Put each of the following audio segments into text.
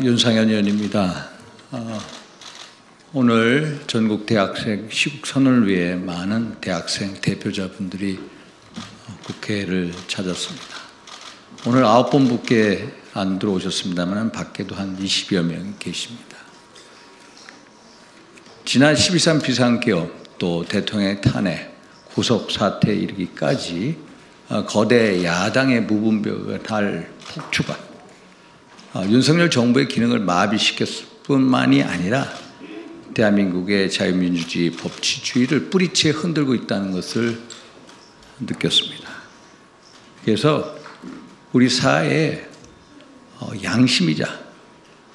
윤상현 의원입니다. 오늘 전국 대학생 시국 선언을 위해 많은 대학생 대표자분들이 국회를 찾았습니다. 오늘 9분밖에 안 들어오셨습니다만 밖에도 한 20여 명 계십니다. 지난 12.3 비상기업 또 대통령의 탄핵, 구속 사태에 이르기까지 거대 야당의 무분별할 폭주가 윤석열 정부의 기능을 마비시켰을 뿐만이 아니라 대한민국의 자유민주주의, 법치주의를 뿌리채 흔들고 있다는 것을 느꼈습니다. 그래서 우리 사회에 양심이자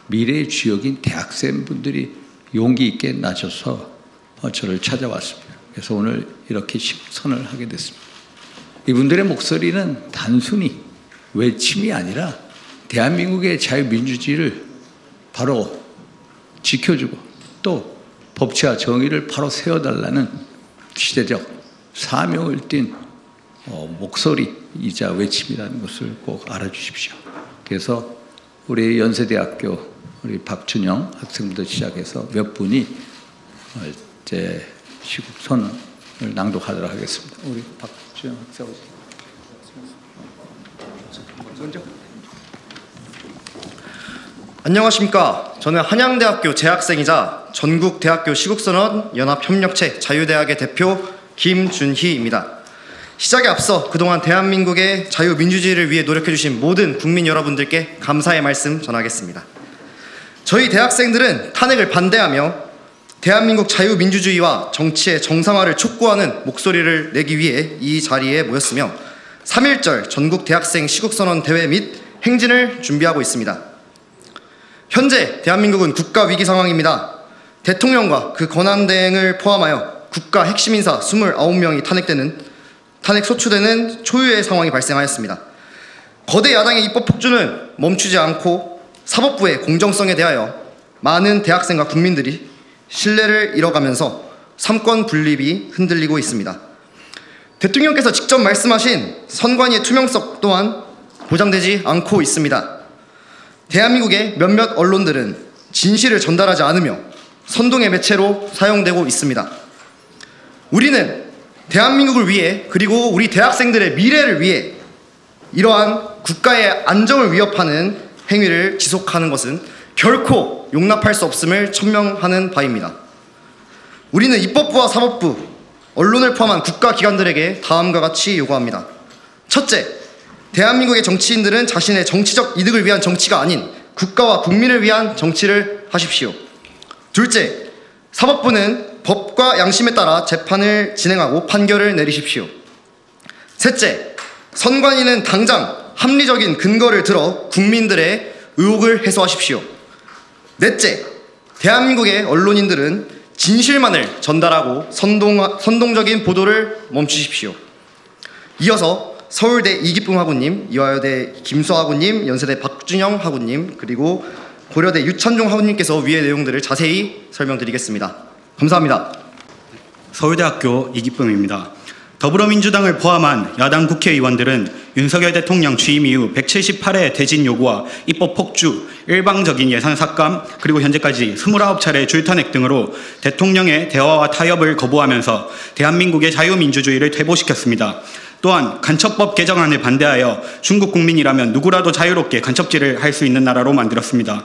미래의 주역인 대학생분들이 용기 있게 나서서 저를 찾아왔습니다. 그래서 오늘 이렇게 선언을 하게 됐습니다. 이분들의 목소리는 단순히 외침이 아니라 대한민국의 자유민주주의를 바로 지켜주고 또 법치와 정의를 바로 세워달라는 시대적 사명을 띤 목소리이자 외침이라는 것을 꼭 알아주십시오. 그래서 우리 연세대학교 우리 박준영 학생부터 시작해서 몇 분이 이제 시국 선언을 낭독하도록 하겠습니다. 우리 박준영 학생 먼저. 안녕하십니까. 저는 한양대학교 재학생이자 전국대학교 시국선언 연합협력체 자유대학의 대표 김준희입니다. 시작에 앞서 그동안 대한민국의 자유민주주의를 위해 노력해주신 모든 국민 여러분들께 감사의 말씀 전하겠습니다. 저희 대학생들은 탄핵을 반대하며 대한민국 자유민주주의와 정치의 정상화를 촉구하는 목소리를 내기 위해 이 자리에 모였으며 3.1절 전국대학생 시국선언 대회 및 행진을 준비하고 있습니다. 현재 대한민국은 국가위기 상황입니다. 대통령과 그 권한대행을 포함하여 국가 핵심 인사 29명이 탄핵 소추되는 초유의 상황이 발생하였습니다. 거대 야당의 입법 폭주는 멈추지 않고 사법부의 공정성에 대하여 많은 대학생과 국민들이 신뢰를 잃어가면서 삼권 분립이 흔들리고 있습니다. 대통령께서 직접 말씀하신 선관위의 투명성 또한 보장되지 않고 있습니다. 대한민국의 몇몇 언론들은 진실을 전달하지 않으며 선동의 매체로 사용되고 있습니다. 우리는 대한민국을 위해 그리고 우리 대학생들의 미래를 위해 이러한 국가의 안정을 위협하는 행위를 지속하는 것은 결코 용납할 수 없음을 천명하는 바입니다. 우리는 입법부와 사법부, 언론을 포함한 국가기관들에게 다음과 같이 요구합니다. 첫째, 대한민국의 정치인들은 자신의 정치적 이득을 위한 정치가 아닌 국가와 국민을 위한 정치를 하십시오. 둘째, 사법부는 법과 양심에 따라 재판을 진행하고 판결을 내리십시오. 셋째, 선관위는 당장 합리적인 근거를 들어 국민들의 의혹을 해소하십시오. 넷째, 대한민국의 언론인들은 진실만을 전달하고 선동적인 보도를 멈추십시오. 이어서 서울대 이기쁨 학우님, 이화여대 김수아 학우님, 연세대 박준영 학우님, 그리고 고려대 유찬종 학우님께서 위의 내용들을 자세히 설명드리겠습니다. 감사합니다. 서울대학교 이기쁨입니다. 더불어민주당을 포함한 야당 국회의원들은 윤석열 대통령 취임 이후 178회 대진 요구와 입법 폭주, 일방적인 예산 삭감, 그리고 현재까지 29차례 줄탄핵 등으로 대통령의 대화와 타협을 거부하면서 대한민국의 자유민주주의를 퇴보시켰습니다. 또한 간첩법 개정안을 반대하여 중국 국민이라면 누구라도 자유롭게 간첩질을 할 수 있는 나라로 만들었습니다.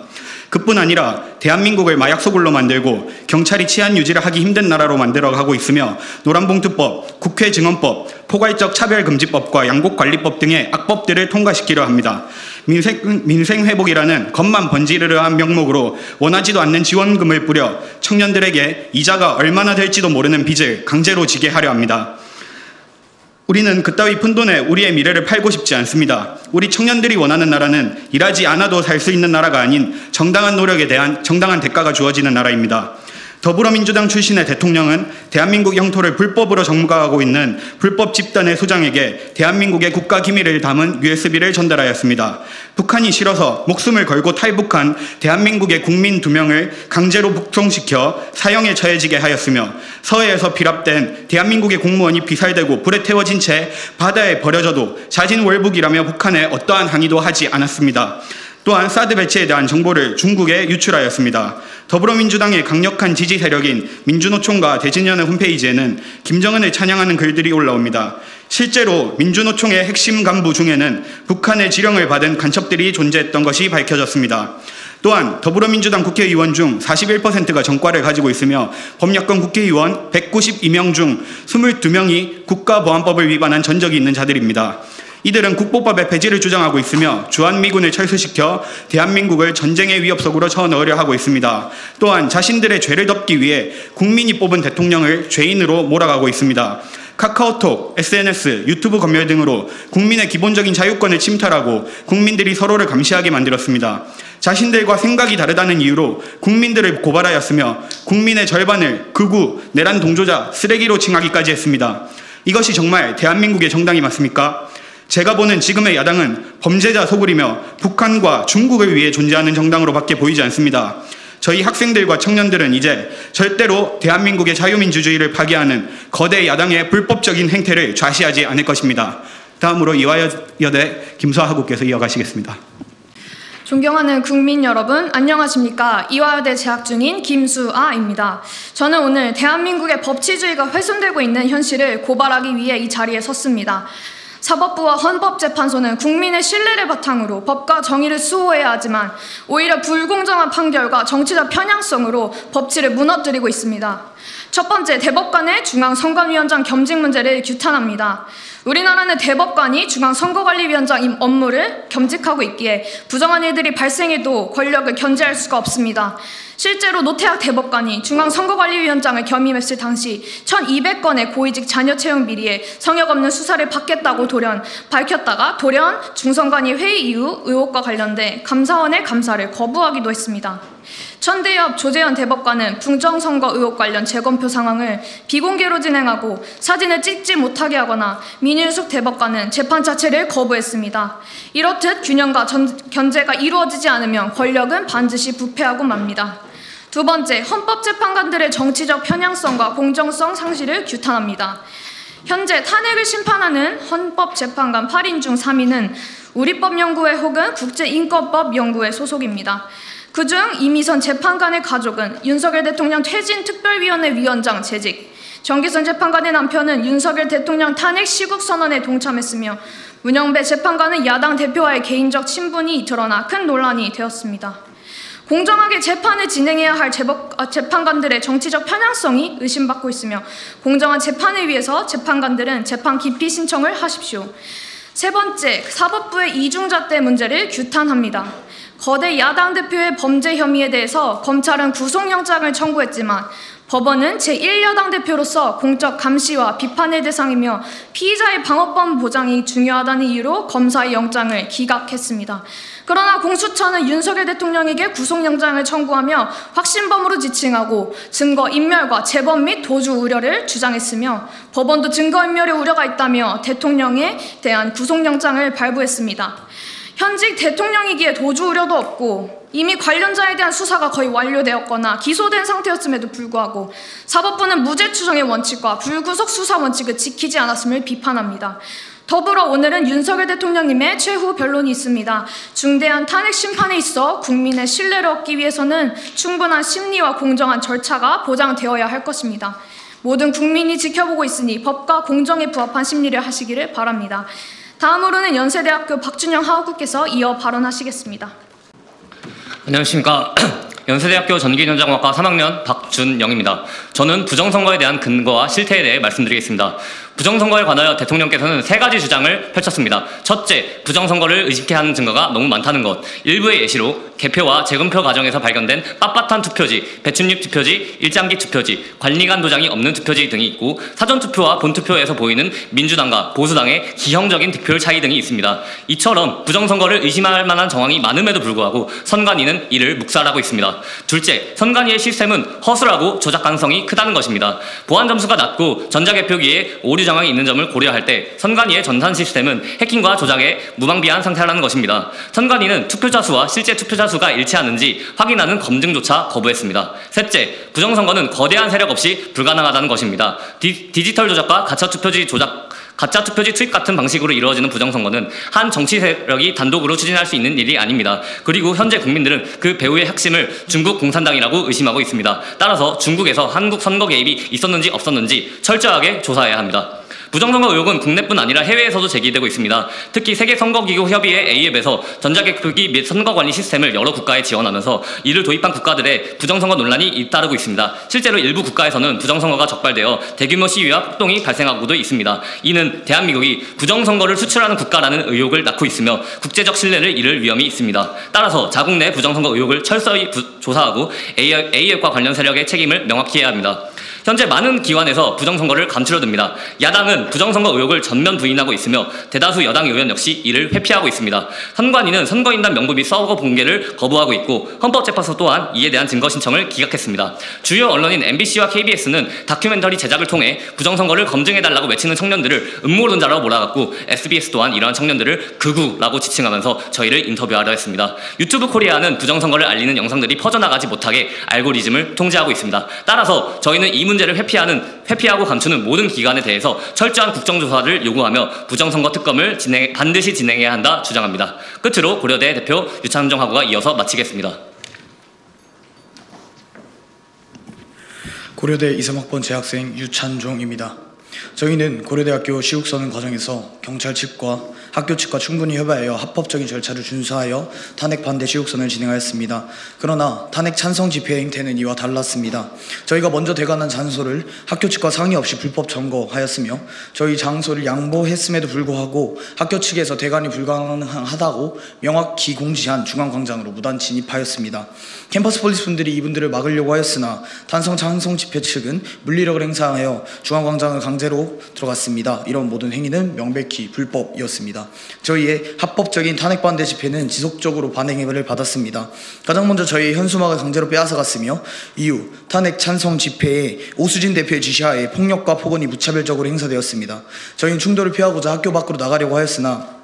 그뿐 아니라 대한민국을 마약 소굴로 만들고 경찰이 치안 유지를 하기 힘든 나라로 만들어가고 있으며 노란봉투법, 국회증언법, 포괄적 차별금지법과 양곡관리법 등의 악법들을 통과시키려 합니다. 민생회복이라는 겉만 번지르르한 명목으로 원하지도 않는 지원금을 뿌려 청년들에게 이자가 얼마나 될지도 모르는 빚을 강제로 지게 하려 합니다. 우리는 그따위 푼돈에 우리의 미래를 팔고 싶지 않습니다. 우리 청년들이 원하는 나라는 일하지 않아도 살 수 있는 나라가 아닌 정당한 노력에 대한 정당한 대가가 주어지는 나라입니다. 더불어민주당 출신의 대통령은 대한민국 영토를 불법으로 점거하고 있는 불법 집단의 소장에게 대한민국의 국가 기밀을 담은 USB를 전달하였습니다. 북한이 싫어서 목숨을 걸고 탈북한 대한민국의 국민 2명을 강제로 북송시켜 사형에 처해지게 하였으며 서해에서 피랍된 대한민국의 공무원이 비살되고 불에 태워진 채 바다에 버려져도 자진월북이라며 북한에 어떠한 항의도 하지 않았습니다. 또한 사드 배치에 대한 정보를 중국에 유출하였습니다. 더불어민주당의 강력한 지지 세력인 민주노총과 대진연의 홈페이지에는 김정은을 찬양하는 글들이 올라옵니다. 실제로 민주노총의 핵심 간부 중에는 북한의 지령을 받은 간첩들이 존재했던 것이 밝혀졌습니다. 또한 더불어민주당 국회의원 중 41%가 전과를 가지고 있으며 법여권 국회의원 192명 중 22명이 국가보안법을 위반한 전적이 있는 자들입니다. 이들은 국보법의 폐지를 주장하고 있으며 주한미군을 철수시켜 대한민국을 전쟁의 위협 속으로 쳐넣으려 하고 있습니다. 또한 자신들의 죄를 덮기 위해 국민이 뽑은 대통령을 죄인으로 몰아가고 있습니다. 카카오톡, SNS, 유튜브 검열 등으로 국민의 기본적인 자유권을 침탈하고 국민들이 서로를 감시하게 만들었습니다. 자신들과 생각이 다르다는 이유로 국민들을 고발하였으며 국민의 절반을 극우, 내란 동조자, 쓰레기로 칭하기까지 했습니다. 이것이 정말 대한민국의 정당이 맞습니까? 제가 보는 지금의 야당은 범죄자 소굴이며 북한과 중국을 위해 존재하는 정당으로밖에 보이지 않습니다. 저희 학생들과 청년들은 이제 절대로 대한민국의 자유민주주의를 파괴하는 거대 야당의 불법적인 행태를 좌시하지 않을 것입니다. 다음으로 이화여대 김수하국께서 이어가시겠습니다. 존경하는 국민 여러분, 안녕하십니까? 이화여대 재학 중인 김수아입니다. 저는 오늘 대한민국의 법치주의가 훼손되고 있는 현실을 고발하기 위해 이 자리에 섰습니다. 사법부와 헌법재판소는 국민의 신뢰를 바탕으로 법과 정의를 수호해야 하지만 오히려 불공정한 판결과 정치적 편향성으로 법치를 무너뜨리고 있습니다. 첫 번째, 대법관의 중앙선관위원장 겸직 문제를 규탄합니다. 우리나라는 대법관이 중앙선거관리위원장 업무를 겸직하고 있기에 부정한 일들이 발생해도 권력을 견제할 수가 없습니다. 실제로 노태학 대법관이 중앙선거관리위원장을 겸임했을 당시 1200건의 고위직 자녀 채용 비리에 성역 없는 수사를 받겠다고 밝혔다가 돌연 중선관위 회의 이후 의혹과 관련돼 감사원의 감사를 거부하기도 했습니다. 천대엽 조재현 대법관은 부정선거 의혹 관련 재검표 상황을 비공개로 진행하고 사진을 찍지 못하게 하거나 민윤숙 대법관은 재판 자체를 거부했습니다. 이렇듯 균형과 견제가 이루어지지 않으면 권력은 반드시 부패하고 맙니다. 두 번째, 헌법재판관들의 정치적 편향성과 공정성 상실을 규탄합니다. 현재 탄핵을 심판하는 헌법재판관 8인 중 3인은 우리법연구회 혹은 국제인권법연구회 소속입니다. 그중 이미선 재판관의 가족은 윤석열 대통령 퇴진 특별위원회 위원장 재직, 정기선 재판관의 남편은 윤석열 대통령 탄핵 시국선언에 동참했으며 문영배 재판관은 야당 대표와의 개인적 친분이 드러나 큰 논란이 되었습니다. 공정하게 재판을 진행해야 할 재판관들의 정치적 편향성이 의심받고 있으며 공정한 재판을 위해서 재판관들은 재판 기피 신청을 하십시오. 세 번째, 사법부의 이중잣대 문제를 규탄합니다. 거대 야당 대표의 범죄 혐의에 대해서 검찰은 구속영장을 청구했지만 법원은 제1여당 대표로서 공적 감시와 비판의 대상이며 피의자의 방어권 보장이 중요하다는 이유로 검사의 영장을 기각했습니다. 그러나 공수처는 윤석열 대통령에게 구속영장을 청구하며 확신범으로 지칭하고 증거인멸과 재범 및 도주 우려를 주장했으며 법원도 증거인멸의 우려가 있다며 대통령에 대한 구속영장을 발부했습니다. 현직 대통령이기에 도주 우려도 없고 이미 관련자에 대한 수사가 거의 완료되었거나 기소된 상태였음에도 불구하고 사법부는 무죄 추정의 원칙과 불구속 수사 원칙을 지키지 않았음을 비판합니다. 더불어 오늘은 윤석열 대통령님의 최후 변론이 있습니다. 중대한 탄핵 심판에 있어 국민의 신뢰를 얻기 위해서는 충분한 심리와 공정한 절차가 보장되어야 할 것입니다. 모든 국민이 지켜보고 있으니 법과 공정에 부합한 심리를 하시기를 바랍니다. 다음으로는 연세대학교 박준영 하우국께서 이어 발언하시겠습니다. 안녕하십니까. 연세대학교 전기전자공학과 3학년 박준영입니다. 저는 부정선거에 대한 근거와 실태에 대해 말씀드리겠습니다. 부정선거에 관하여 대통령께서는 3가지 주장을 펼쳤습니다. 첫째, 부정선거를 의식케 하는 증거가 너무 많다는 것. 일부의 예시로 개표와 재검표 과정에서 발견된 빳빳한 투표지, 배춧잎 투표지, 일장기 투표지, 관리관 도장이 없는 투표지 등이 있고 사전투표와 본투표에서 보이는 민주당과 보수당의 기형적인 득표율 차이 등이 있습니다. 이처럼 부정선거를 의심할 만한 정황이 많음에도 불구하고 선관위는 이를 묵살하고 있습니다. 둘째, 선관위의 시스템은 허술하고 조작 가능성이 크다는 것입니다. 보안 점수가 낮고 전자개표기에 오류 정황이 있는 점을 고려할 때 선관위의 전산 시스템은 해킹과 조작에 무방비한 상태라는 것입니다. 선관위는 투표자 수와 실제 투표자 수가 일치하는지 확인하는 검증조차 거부했습니다. 셋째, 부정선거는 거대한 세력 없이 불가능하다는 것입니다. 디지털 조작과 가짜 투표지 조작 가짜 투표지 투입 같은 방식으로 이루어지는 부정선거는 한 정치 세력이 단독으로 추진할 수 있는 일이 아닙니다. 그리고 현재 국민들은 그 배후의 핵심을 중국 공산당이라고 의심하고 있습니다. 따라서 중국에서 한국 선거 개입이 있었는지 없었는지 철저하게 조사해야 합니다. 부정선거 의혹은 국내뿐 아니라 해외에서도 제기되고 있습니다. 특히 세계선거기구협의회 AF에서 전자개표기 및 선거관리 시스템을 여러 국가에 지원하면서 이를 도입한 국가들의 부정선거 논란이 잇따르고 있습니다. 실제로 일부 국가에서는 부정선거가 적발되어 대규모 시위와 폭동이 발생하고도 있습니다. 이는 대한민국이 부정선거를 수출하는 국가라는 의혹을 낳고 있으며 국제적 신뢰를 잃을 위험이 있습니다. 따라서 자국 내 부정선거 의혹을 철저히 조사하고 AF과 관련 세력의 책임을 명확히 해야 합니다. 현재 많은 기관에서 부정선거를 감추려듭니다. 야당은 부정선거 의혹을 전면 부인하고 있으며 대다수 여당 의원 역시 이를 회피하고 있습니다. 선관위는 선거인단 명부 및 서거 공개를 거부하고 있고 헌법재판소 또한 이에 대한 증거 신청을 기각했습니다. 주요 언론인 MBC와 KBS는 다큐멘터리 제작을 통해 부정선거를 검증해달라고 외치는 청년들을 음모론자라고 몰아갔고 SBS 또한 이러한 청년들을 극우라고 지칭하면서 저희를 인터뷰하려 했습니다. 유튜브 코리아는 부정선거를 알리는 영상들이 퍼져나가지 못하게 알고리즘을 통제하고 있습니다. 따라서 저희는 이 문제를 회피하고 감추는 모든 기관에 대해서 철저한 국정조사를 요구하며 부정선거 특검을 반드시 진행해야 한다 주장합니다. 끝으로 고려대 대표 유찬종하고가 이어서 마치겠습니다. 고려대 23학번 재학생 유찬종입니다. 저희는 고려대학교 시국선언 과정에서 경찰 측과 학교 측과 충분히 협의하여 합법적인 절차를 준수하여 탄핵 반대 시국선언을 진행하였습니다. 그러나 탄핵 찬성 집회 행태는 이와 달랐습니다. 저희가 먼저 대관한 장소를 학교 측과 상의 없이 불법 점거하였으며 저희 장소를 양보했음에도 불구하고 학교 측에서 대관이 불가능하다고 명확히 공지한 중앙광장으로 무단 진입하였습니다. 캠퍼스 폴리스 분들이 이분들을 막으려고 하였으나 탄성 찬성 집회 측은 물리력을 행사하여 중앙광장을 강제로 들어갔습니다. 이런 모든 행위는 명백히 불법이었습니다. 저희의 합법적인 탄핵 반대 집회는 지속적으로 반행을 받았습니다. 가장 먼저 저희의 현수막을 강제로 빼앗아갔으며 이후 탄핵 찬성 집회에 오수진 대표의 지시하에 폭력과 폭언이 무차별적으로 행사되었습니다. 저희는 충돌을 피하고자 학교 밖으로 나가려고 하였으나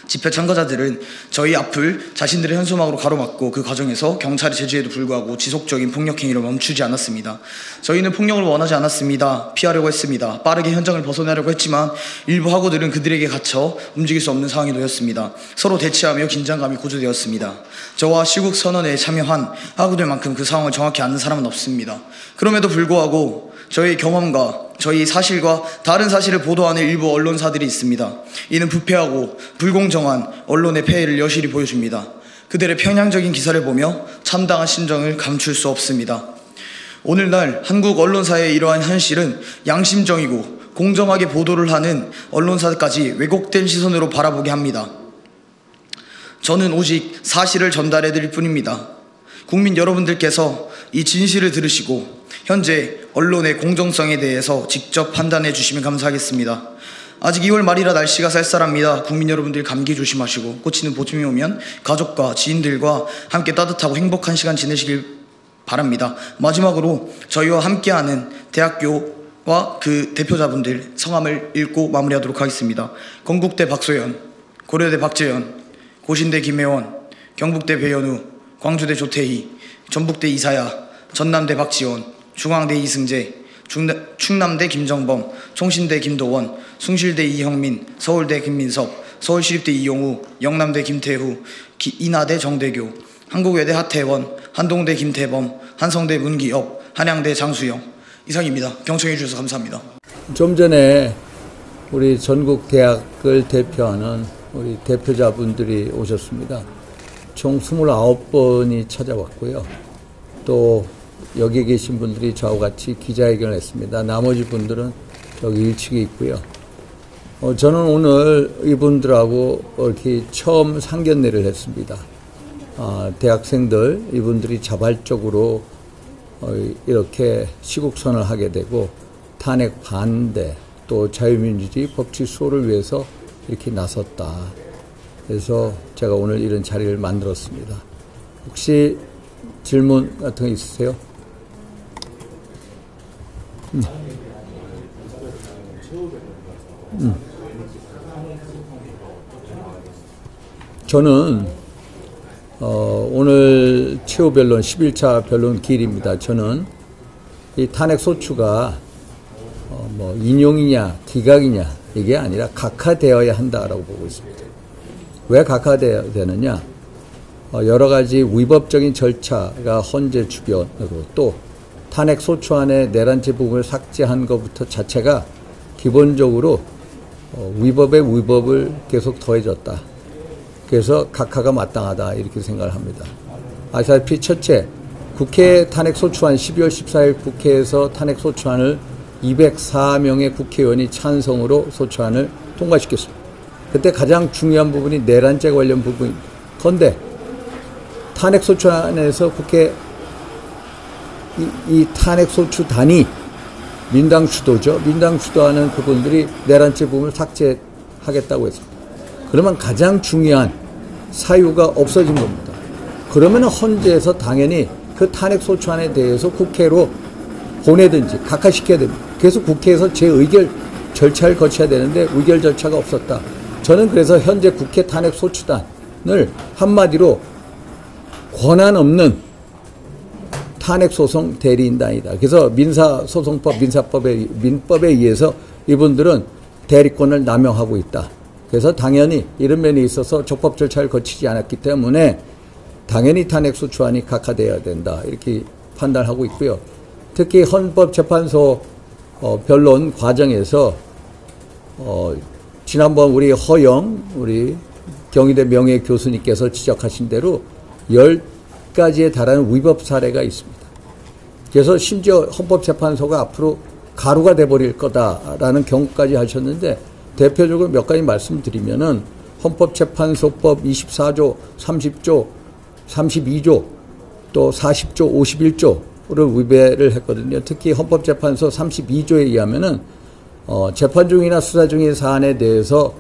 집회 참가자들은 저희 앞을 자신들의 현수막으로 가로막고 그 과정에서 경찰의 제지에도 불구하고 지속적인 폭력 행위를 멈추지 않았습니다. 저희는 폭력을 원하지 않았습니다. 피하려고 했습니다. 빠르게 현장을 벗어나려고 했지만 일부 학우들은 그들에게 갇혀 움직일 수 없는 상황이 놓였습니다. 서로 대치하며 긴장감이 고조되었습니다. 저와 시국선언에 참여한 학우들만큼 그 상황을 정확히 아는 사람은 없습니다. 그럼에도 불구하고 저희 경험과 저희 사실과 다른 사실을 보도하는 일부 언론사들이 있습니다. 이는 부패하고 불공정한 언론의 폐해를 여실히 보여줍니다. 그들의 편향적인 기사를 보며 참담한 심정을 감출 수 없습니다. 오늘날 한국 언론사의 이러한 현실은 양심적이고 공정하게 보도를 하는 언론사까지 왜곡된 시선으로 바라보게 합니다. 저는 오직 사실을 전달해드릴 뿐입니다. 국민 여러분들께서 이 진실을 들으시고 현재 언론의 공정성에 대해서 직접 판단해 주시면 감사하겠습니다. 아직 2월 말이라 날씨가 쌀쌀합니다. 국민 여러분들 감기 조심하시고 꽂히는 봄이 오면 가족과 지인들과 함께 따뜻하고 행복한 시간 지내시길 바랍니다. 마지막으로 저희와 함께하는 대학교와 그 대표자분들 성함을 읽고 마무리하도록 하겠습니다. 건국대 박소연, 고려대 박재현, 고신대 김혜원, 경북대 배현우, 광주대 조태희, 전북대 이사야, 전남대 박지원, 중앙대 이승재, 충남대 김정범, 총신대 김도원, 숭실대 이형민, 서울대 김민섭, 서울시립대 이용우, 영남대 김태후, 인하대 정대교, 한국외대 하태원, 한동대 김태범, 한성대 문기업, 한양대 장수영. 이상입니다. 경청해 주셔서 감사합니다. 좀 전에 우리 전국 대학을 대표하는 우리 대표자분들이 오셨습니다. 총 29번이 찾아왔고요. 또 여기 계신 분들이 저와 같이 기자회견을 했습니다. 나머지 분들은 여기 일찍에 있고요. 저는 오늘 이분들하고 이렇게 처음 상견례를 했습니다. 대학생들 이분들이 자발적으로 이렇게 시국선언을 하게 되고 탄핵 반대 또 자유민주주의 법치 수호를 위해서 이렇게 나섰다. 그래서 제가 오늘 이런 자리를 만들었습니다. 혹시 질문 같은 거 있으세요? 저는 오늘 최후 변론 11차 변론 기일입니다. 저는 이 탄핵 소추가 뭐 인용이냐 기각이냐 이게 아니라 각하되어야 한다라고 보고 있습니다. 왜 각하되어야 되느냐? 여러 가지 위법적인 절차가 헌재 주변으로 또 탄핵 소추안의 내란죄 부분을 삭제한 것부터 자체가 기본적으로 위법의 위법을 계속 더해졌다. 그래서 각하가 마땅하다 이렇게 생각을 합니다. 아시다시피 첫째, 국회 탄핵 소추안 12월 14일 국회에서 탄핵 소추안을 204명의 국회의원이 찬성으로 소추안을 통과시켰습니다. 그때 가장 중요한 부분이 내란죄 관련 부분입니다. 그런데 탄핵 소추안에서 국회 이 탄핵 소추단이 민당 주도죠. 민당 주도하는 그분들이 내란죄 부분을 삭제하겠다고 했습니다. 그러면 가장 중요한 사유가 없어진 겁니다. 그러면 헌재에서 당연히 그 탄핵 소추안에 대해서 국회로 보내든지 각하시켜야 됩니다. 그래서 국회에서 재의결 절차를 거쳐야 되는데 의결 절차가 없었다. 저는 그래서 현재 국회 탄핵 소추단을 한마디로 권한 없는 탄핵소송 대리인단이다. 그래서 민사소송법, 민법에 의해서 이분들은 대리권을 남용하고 있다. 그래서 당연히 이런 면에 있어서 적법 절차를 거치지 않았기 때문에 당연히 탄핵소추안이 각하되어야 된다. 이렇게 판단하고 있고요. 특히 헌법재판소 변론 과정에서 지난번 우리 허영 우리 경희대 명예교수님께서 지적하신 대로 10가지에 달하는 위법 사례가 있습니다. 그래서 심지어 헌법재판소가 앞으로 가루가 돼버릴 거다라는 경고까지 하셨는데 대표적으로 몇 가지 말씀드리면은 헌법재판소법 24조, 30조, 32조, 또 40조, 51조를 위배를 했거든요. 특히 헌법재판소 32조에 의하면은 재판 중이나 수사 중인 사안에 대해서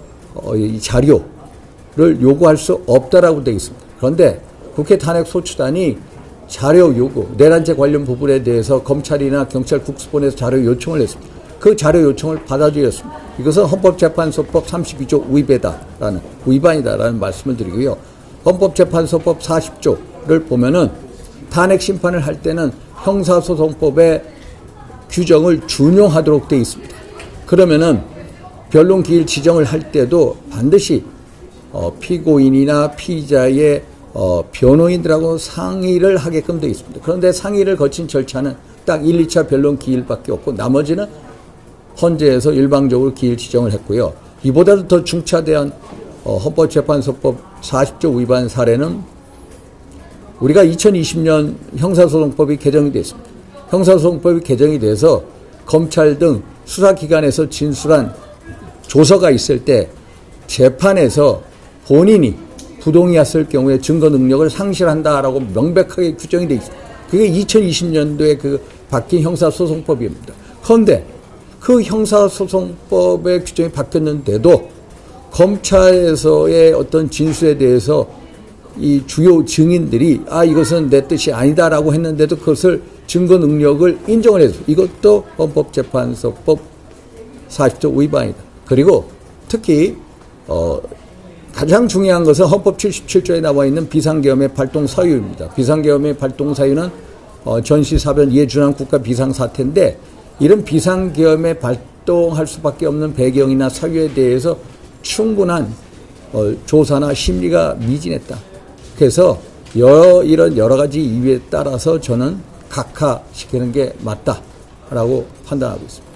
이 자료를 요구할 수 없다라고 되어 있습니다. 그런데 국회 탄핵 소추단이 자료 요구, 내란죄 관련 부분에 대해서 검찰이나 경찰 국수본에서 자료 요청을 했습니다. 그 자료 요청을 받아들였습니다. 이것은 헌법재판소법 32조 위반이다라는 말씀을 드리고요. 헌법재판소법 40조를 보면은 탄핵 심판을 할 때는 형사소송법의 규정을 준용하도록 되어 있습니다. 그러면은 변론 기일 지정을 할 때도 반드시 피고인이나 피의자의 변호인들하고 상의를 하게끔 되어 있습니다. 그런데 상의를 거친 절차는 딱 1, 2차 변론 기일밖에 없고 나머지는 헌재에서 일방적으로 기일 지정을 했고요. 이보다도 더 중차대한 헌법재판소법 40조 위반 사례는 우리가 2020년 형사소송법이 개정이 됐습니다. 형사소송법이 개정이 돼서 검찰 등 수사기관에서 진술한 조서가 있을 때 재판에서 본인이 부동의했을 경우에 증거 능력을 상실한다라고 명백하게 규정이 되어 있습니다. 그게 2020년도에 그 바뀐 형사소송법입니다. 그런데 그 형사소송법의 규정이 바뀌었는데도 검찰에서의 어떤 진술에 대해서 이 주요 증인들이 이것은 내 뜻이 아니다라고 했는데도 그것을 증거 능력을 인정을 해서 이것도 헌법재판소법 40조 위반이다. 그리고 특히 가장 중요한 것은 헌법 77조에 나와 있는 비상계엄의 발동 사유입니다. 비상계엄의 발동 사유는 전시사변 예준한 국가 비상사태인데 이런 비상계엄에 발동할 수밖에 없는 배경이나 사유에 대해서 충분한 조사나 심리가 미진했다. 그래서 이런 여러 가지 이유에 따라서 저는 각하시키는 게 맞다라고 판단하고 있습니다.